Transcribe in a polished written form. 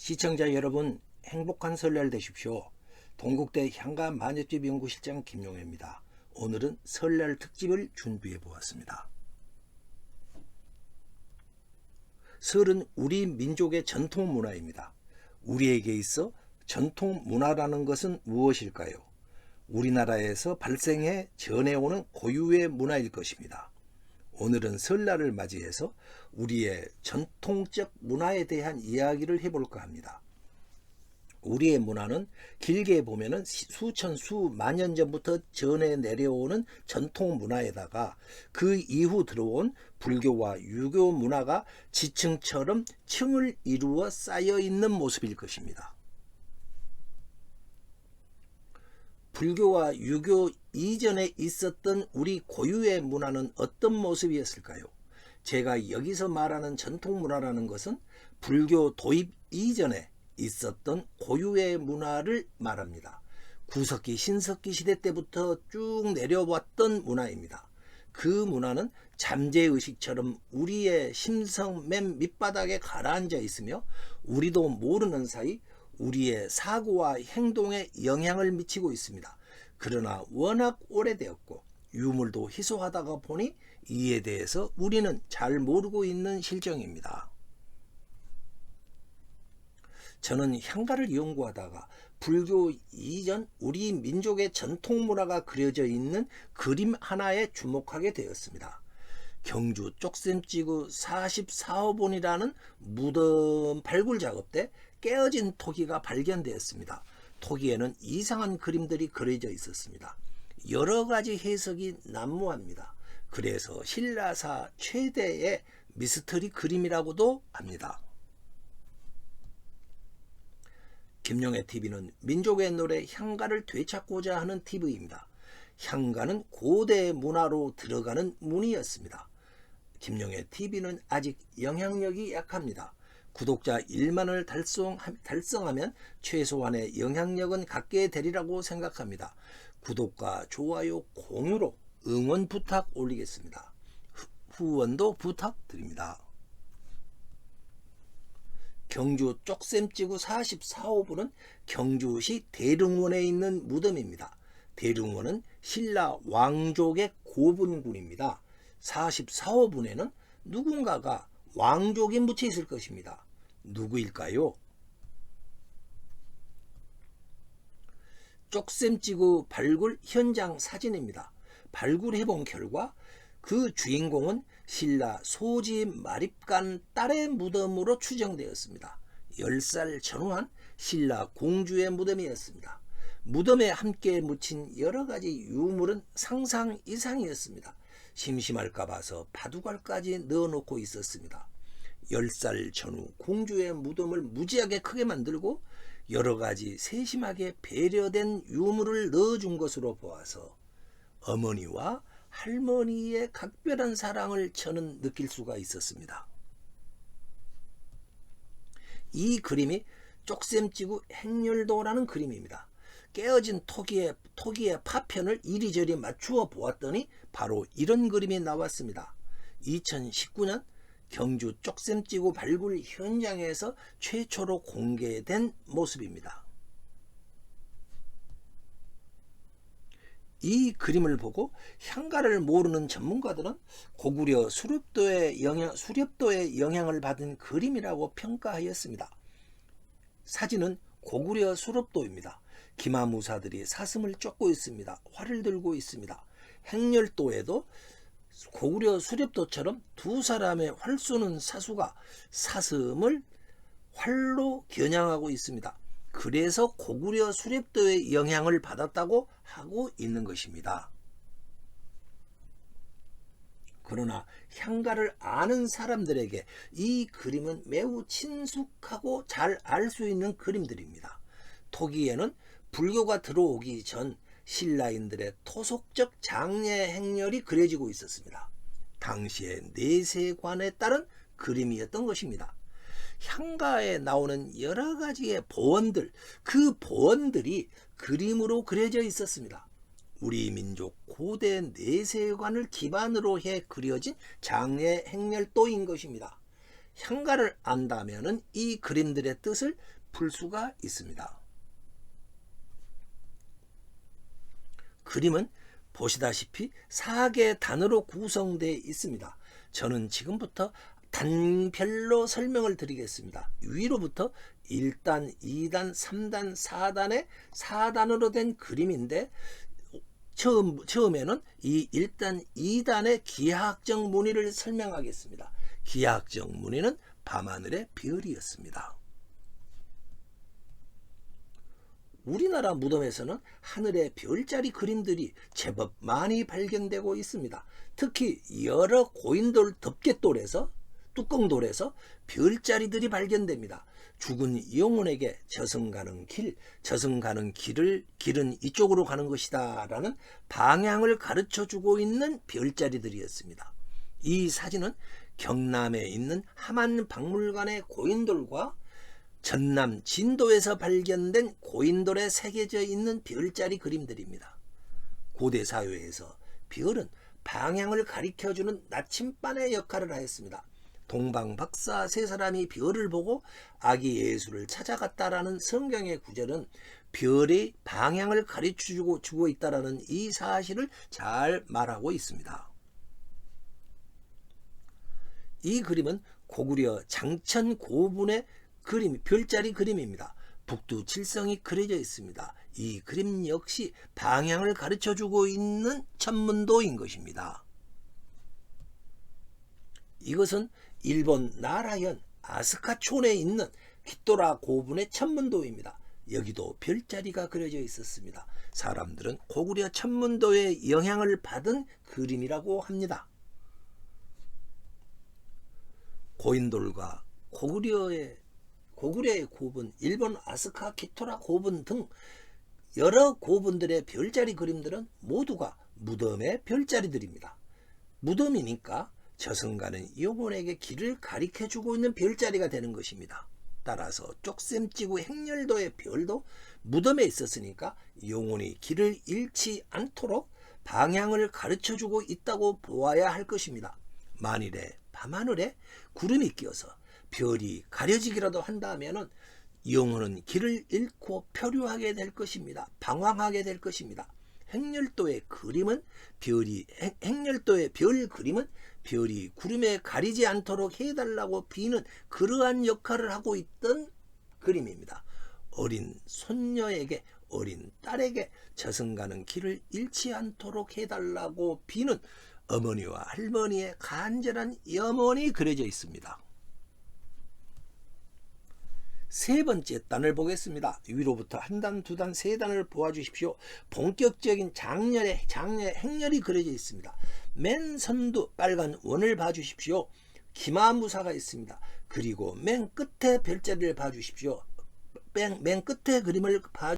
시청자 여러분, 행복한 설날 되십시오. 동국대 향가 마녀집 연구실장 김용혜입니다. 오늘은 설날 특집을 준비해 보았습니다. 설은 우리 민족의 전통 문화입니다. 우리에게 있어 전통 문화라는 것은 무엇일까요? 우리나라에서 발생해 전해오는 고유의 문화일 것입니다. 오늘은 설날을 맞이해서 우리의 전통적 문화에 대한 이야기를 해볼까 합니다. 우리의 문화는 길게 보면은 수천 수만 년 전부터 전해 내려오는 전통 문화에다가 그 이후 들어온 불교와 유교 문화가 지층처럼 층을 이루어 쌓여 있는 모습일 것입니다. 불교와 유교 이전에 있었던 우리 고유의 문화는 어떤 모습이었을까요? 제가 여기서 말하는 전통 문화라는 것은 불교 도입 이전에 있었던 고유의 문화를 말합니다. 구석기, 신석기 시대 때부터 쭉 내려왔던 문화입니다. 그 문화는 잠재의식처럼 우리의 심성 맨 밑바닥에 가라앉아 있으며 우리도 모르는 사이 우리의 사고와 행동에 영향을 미치고 있습니다. 그러나 워낙 오래되었고 유물도 희소하다가 보니 이에 대해서 우리는 잘 모르고 있는 실정입니다. 저는 향가를 연구하다가 불교 이전 우리 민족의 전통 문화가 그려져 있는 그림 하나에 주목하게 되었습니다. 경주 쪽샘지구 44호본이라는 무덤 발굴 작업 때 깨어진 토기가 발견되었습니다. 토기에는 이상한 그림들이 그려져 있었습니다. 여러 가지 해석이 난무합니다. 그래서 신라사 최대의 미스터리 그림이라고도 합니다. 김용혜 TV는 민족의 노래 향가를 되찾고자 하는 TV입니다. 향가는 고대 문화로 들어가는 문이었습니다. 김용혜 TV는 아직 영향력이 약합니다. 구독자 1만을 달성하면 최소한의 영향력은 갖게 되리라고 생각합니다. 구독과 좋아요, 공유로 응원 부탁 올리겠습니다. 후원도 부탁드립니다. 경주 쪽샘지구 44호부는 경주시 대릉원에 있는 무덤입니다. 대릉원은 신라 왕족의 고분군입니다. 44호분에는 누군가가 왕족이 묻혀 있을 것입니다. 누구일까요? 쪽샘지구 발굴 현장 사진입니다. 발굴해본 결과 그 주인공은 신라 소지 마립간 딸의 무덤으로 추정되었습니다. 10살 전후한 신라 공주의 무덤이었습니다. 무덤에 함께 묻힌 여러 가지 유물은 상상 이상이었습니다. 심심할까 봐서 바둑알까지 넣어놓고 있었습니다. 10살 전후 공주의 무덤을 무지하게 크게 만들고 여러 가지 세심하게 배려된 유물을 넣어준 것으로 보아서 어머니와 할머니의 각별한 사랑을 저는 느낄 수가 있었습니다. 이 그림이 쪽샘지구 행렬도라는 그림입니다. 깨어진 토기의 파편을 이리저리 맞추어 보았더니 바로 이런 그림이 나왔습니다. 2019년 경주 쪽샘지구 발굴 현장에서 최초로 공개된 모습입니다. 이 그림을 보고 향가를 모르는 전문가들은 고구려 수렵도의 영향을 받은 그림이라고 평가하였습니다. 사진은 고구려 수렵도입니다. 기마무사들이 사슴을 쫓고 있습니다. 활을 들고 있습니다. 행렬도에도 고구려 수렵도처럼 두 사람의 활 쏘는 사수가 사슴을 활로 겨냥하고 있습니다. 그래서 고구려 수렵도의 영향을 받았다고 하고 있는 것입니다. 그러나 향가를 아는 사람들에게 이 그림은 매우 친숙하고 잘 알 수 있는 그림들입니다. 토기에는 불교가 들어오기 전 신라인들의 토속적 장례 행렬이 그려지고 있었습니다. 당시의 내세관에 따른 그림이었던 것입니다. 향가에 나오는 여러 가지의 보원들, 그 보원들이 그림으로 그려져 있었습니다. 우리 민족 고대 내세관을 기반으로 해 그려진 장례 행렬도인 것입니다. 향가를 안다면 이 그림들의 뜻을 풀 수가 있습니다. 그림은 보시다시피 4개 단으로 구성되어 있습니다. 저는 지금부터 단별로 설명을 드리겠습니다. 위로부터 1단, 2단, 3단, 4단의 4단으로 된 그림인데 처음에는 이 1단, 2단의 기하학적 무늬를 설명하겠습니다. 기하학적 무늬는 밤하늘의 별이었습니다. 우리나라 무덤에서는 하늘의 별자리 그림들이 제법 많이 발견되고 있습니다. 특히 여러 고인돌 덮개돌에서 뚜껑돌에서 별자리들이 발견됩니다. 죽은 영혼에게 저승 가는 길은 이쪽으로 가는 것이다 라는 방향을 가르쳐 주고 있는 별자리들이었습니다. 이 사진은 경남에 있는 함안박물관의 고인돌과 전남 진도에서 발견된 고인돌에 새겨져 있는 별자리 그림들입니다. 고대 사회에서 별은 방향을 가리켜주는 나침반의 역할을 하였습니다. 동방박사 세 사람이 별을 보고 아기 예수를 찾아갔다라는 성경의 구절은 별이 방향을 가르쳐주고 있다라는 이 사실을 잘 말하고 있습니다. 이 그림은 고구려 장천 고분의 별자리 그림입니다. 북두칠성이 그려져 있습니다. 이 그림 역시 방향을 가르쳐주고 있는 천문도인 것입니다. 이것은 일본 나라현 아스카촌에 있는 키토라 고분의 천문도입니다. 여기도 별자리가 그려져 있었습니다. 사람들은 고구려 천문도의 영향을 받은 그림이라고 합니다. 고인돌과 고구려의 고분, 일본 아스카 키토라 고분 등 여러 고분들의 별자리 그림들은 모두가 무덤의 별자리들입니다. 무덤이니까 저승가는 영혼에게 길을 가리켜주고 있는 별자리가 되는 것입니다. 따라서 쪽샘지구 행렬도의 별도 무덤에 있었으니까 영혼이 길을 잃지 않도록 방향을 가르쳐주고 있다고 보아야 할 것입니다. 만일에 밤하늘에 구름이 끼어서 별이 가려지기라도 한다면 영혼은 길을 잃고 표류하게 될 것입니다. 방황하게 될 것입니다. 행렬도의 별 그림은 별이 구름에 가리지 않도록 해달라고 비는 그러한 역할을 하고 있던 그림입니다. 어린 손녀에게, 어린 딸에게 저승가는 길을 잃지 않도록 해달라고 비는 어머니와 할머니의 간절한 염원이 그려져 있습니다. 세 번째 단을 보겠습니다. 위로부터 한 단, 두 단, 세 단을 보아주십시오. 본격적인 장렬의 행렬이 그려져 있습니다. 맨 선두 빨간 원을 봐주십시오. 기마무사가 있습니다. 그리고 맨 끝에 별자리를 봐주십시오. 맨 끝에 그림을